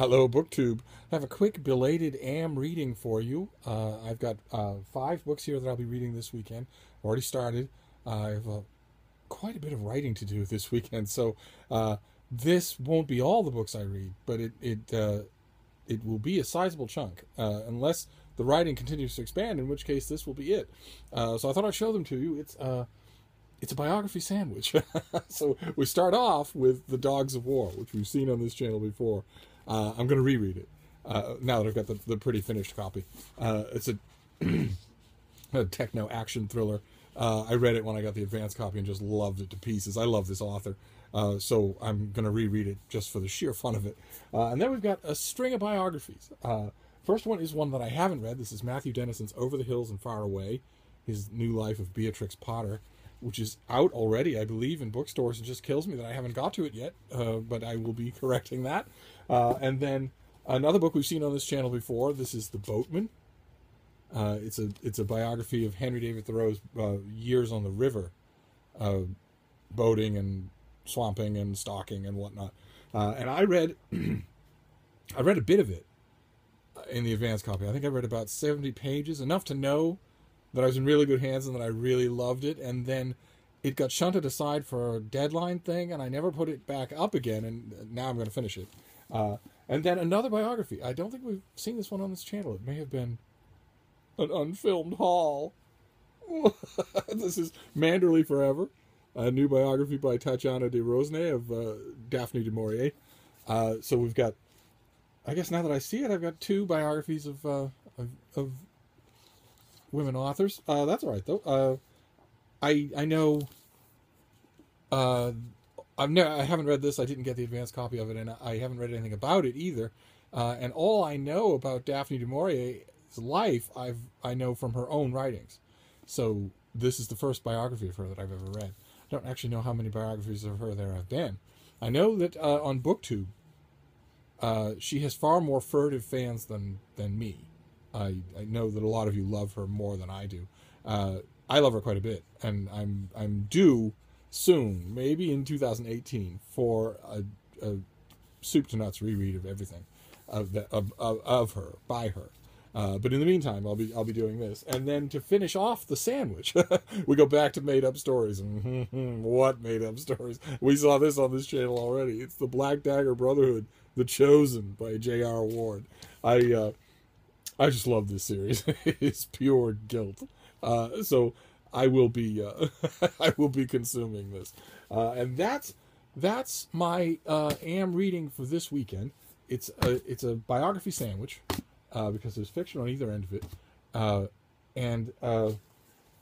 Hello, BookTube. I have a quick belated AM reading for you. I've got 5 books here that I'll be reading this weekend. Already started. I have quite a bit of writing to do this weekend, so this won't be all the books I read, but it will be a sizable chunk, unless the writing continues to expand, in which case this will be it. So I thought I'd show them to you. It's a biography sandwich. So we start off with The Dogs of War, which we've seen on this channel before. I'm going to reread it now that I've got the pretty finished copy. It's a techno action thriller. I read it when I got the advanced copy and just loved it to pieces. I love this author, so I'm going to reread it just for the sheer fun of it. And then we've got a string of biographies. First one is one that I haven't read. This is Matthew Dennison's Over the Hills and Far Away, his new life of Beatrix Potter, which is out already, I believe, in bookstores. It just kills me that I haven't got to it yet, but I will be correcting that. And then another book we've seen on this channel before. This is The Boatman. It's a biography of Henry David Thoreau's years on the river, boating and swamping and stalking and whatnot. And I read I read a bit of it in the advanced copy. I think I read about 70 pages, enough to know that I was in really good hands and that I really loved it. And then it got shunted aside for a deadline thing, and I never put it back up again, and now I'm going to finish it. And then another biography. I don't think we've seen this one on this channel. It may have been an unfilmed haul. This is Manderley Forever, a new biography by Tatiana de Rosnay of Daphne du Maurier. So we've got, I guess now that I see it, I've got 2 biographies of women authors. That's all right though. I know. I haven't read this. I didn't get the advanced copy of it, and I haven't read anything about it either. And all I know about Daphne du Maurier's life, I know from her own writings. So this is the first biography of her that I've ever read. I don't actually know how many biographies of her there have been. I know that on BookTube, she has far more furtive fans than me. I know that a lot of you love her more than I do. I love her quite a bit, and I'm due soon, maybe in 2018, for a soup to nuts reread of everything of her by her. But in the meantime, I'll be doing this, and then to finish off the sandwich, we go back to made up stories. What made up stories? We saw this on this channel already. It's the Black Dagger Brotherhood, The Chosen by J.R. Ward. I just love this series. It's pure guilt. So I will be I will be consuming this, and that's my AM reading for this weekend. It's a biography sandwich because there's fiction on either end of it, and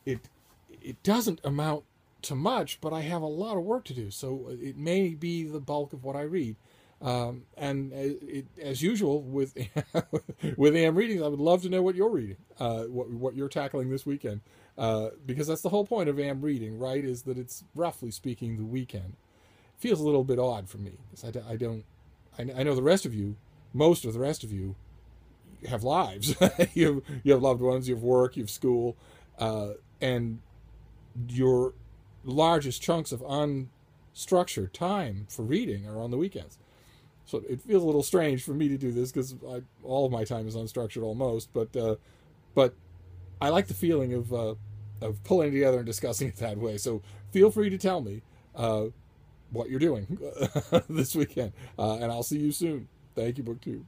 it doesn't amount to much, but I have a lot of work to do, so it may be the bulk of what I read. And as usual with with AM readings, I would love to know what you're reading, what you're tackling this weekend, because that's the whole point of AM reading, right? Is that it's roughly speaking the weekend. It feels a little bit odd for me because I know the rest of you, most of the rest of you, have lives. you have loved ones, you have work, you have school, and your largest chunks of unstructured time for reading are on the weekends. So it feels a little strange for me to do this because all of my time is unstructured almost. But I like the feeling of pulling together and discussing it that way. So feel free to tell me what you're doing this weekend, and I'll see you soon. Thank you, BookTube.